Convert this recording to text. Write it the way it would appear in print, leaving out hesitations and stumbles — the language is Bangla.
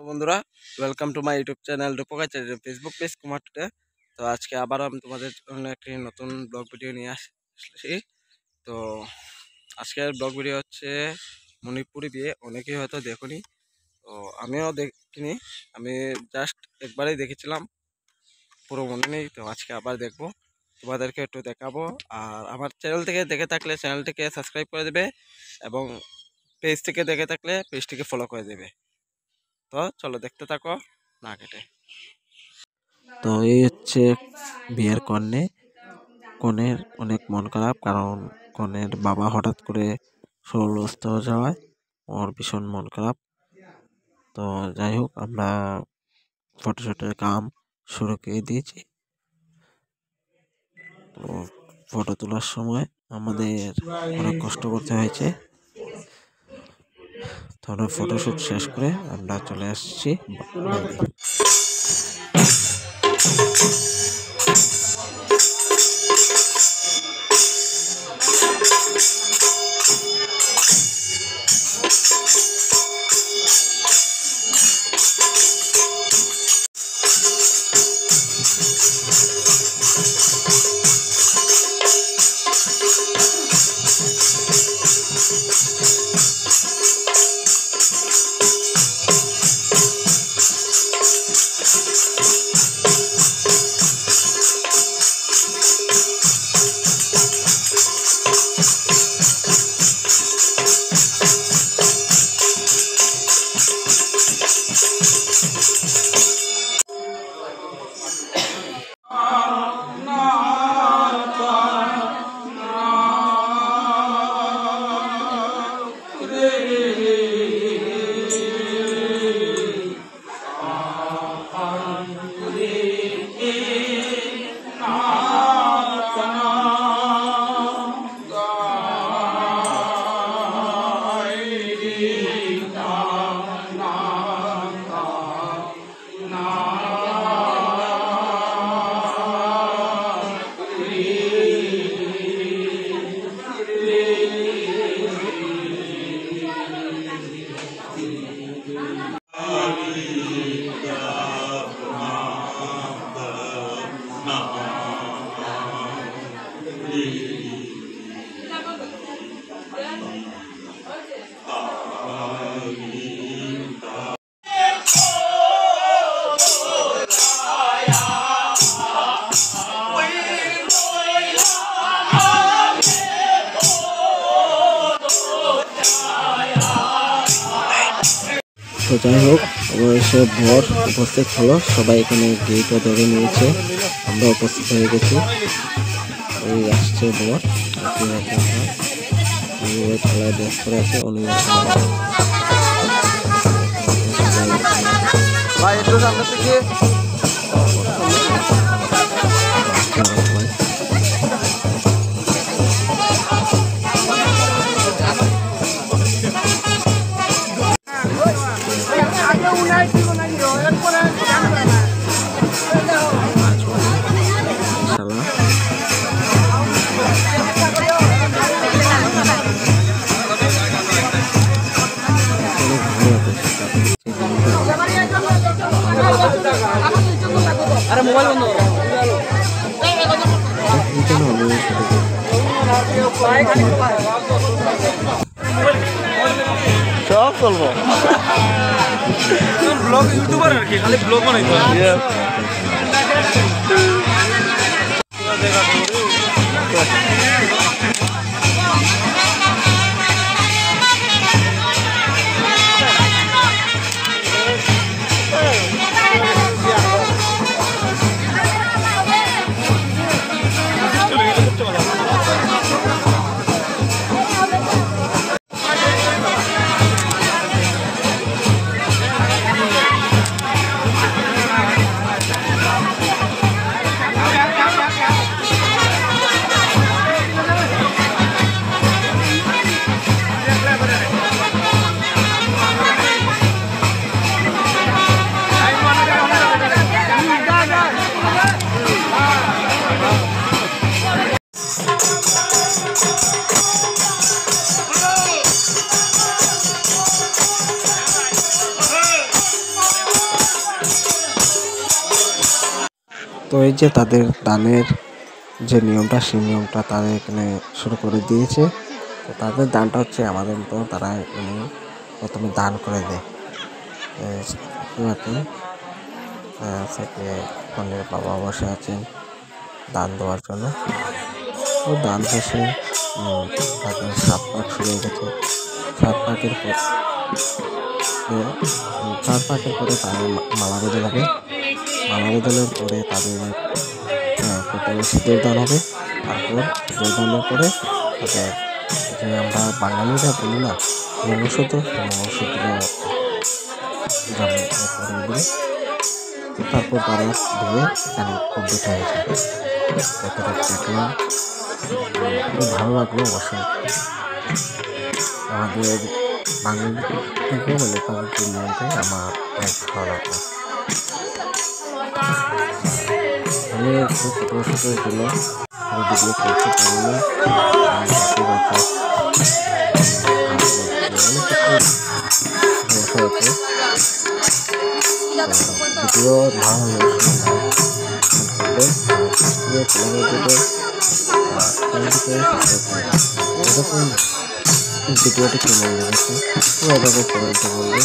বন্ধুরা, welcome to my YouTube channel Rupka channel Facebook page Kumar today. তো আজকে আবারও আমি তোমাদের জন্য একটি নতুন ব্লগ ভিডিও নিয়ে আসছি। তো আজকের ব্লগ ভিডিও হচ্ছে মণিপুরি বিয়ে। অনেকেই হয়তো দেখোনি, তো আমিও দেখিনি। আমি জাস্ট একবারই দেখেছিলাম, পুরো মনে নেই। তো আজকে আবার দেখবো, তোমাদেরকে একটু দেখাবো। আর আমার চ্যানেল থেকে দেখে থাকলে চ্যানেলটিকে সাবস্ক্রাইব করে দেবে, এবং পেজ থেকে দেখে থাকলে পেজটিকে ফলো করে দেবে। তো চলো দেখতে থাকো না কেটে। তো এই হচ্ছে বিয়ের কনের অনেক মন খারাপ, কারণ কনের বাবা হঠাৎ করে শরীরস্থ হয়ে যাওয়ায় ওর ভীষণ মন খারাপ। তো যাই হোক, আমরা ফটোশুটের কাম শুরু করে দিয়েছি। তো ফটো তোলার সময় আমাদের অনেক কষ্ট করতে হয়েছে। তো আমরা ফটোশুট শেষ করে আমরা চলে আসছি বাইরে। তো যাই হোক, অবশ্য ভর উপস্থিত হলো, সবাই এখানে গেটও ধরে নিয়েছে, আমরা উপস্থিত হয়ে গেছি। ওই আসছে বর, খেলায় ড্রেস করে আছে। ভাই একটু সামনে থেকে মোবাইল বন্ধ সব চলবো। ব্লগ ইউটিউবার আর কি, খালি ব্লগ বানাইতে তো এই যে তাদের দানের যে নিয়মটা, সেই নিয়মটা তারা এখানে শুরু করে দিয়েছে। তো তাদের দানটা হচ্ছে আমাদের মতো, তারা এখানে প্রথমে দান করে দেয়। থেকে কনের বাবা বসে আছেন দান দেওয়ার জন্য। তো দান শেষে তাদের 7 পাক শুরু হয়ে গেছে। 7 পাকের পর 4 পাকের পরে তাদের মালা বেঁধে যাবে। মালা বেঁধানোর পরে তাদের প্রথমে সিঁদুর দান হবে। তারপর সিঁদুর দানের পরে তাদের যে আমরা বাঙালিরা বলি না মঙ্গলসূত্র, মঙ্গলসূত্র পরে তারপর তারা দিয়ে এখানে কমপ্লিট হয়ে যায়। যতটা দেখলাম খুব ভালো লাগলো অবশ্যই। আমাদের বাঙালি থেকেও বলে তাদের যে নিয়মটাই আমার অনেক ভালো লাগলো। আমি একটু ছোটো ছোটোর জন্য ভিডিও করতে পারিনি। ভিডিও ভালো এরকম ভিডিওটি কেমন লেগেছে এভাবে কমেন্টে বলবে।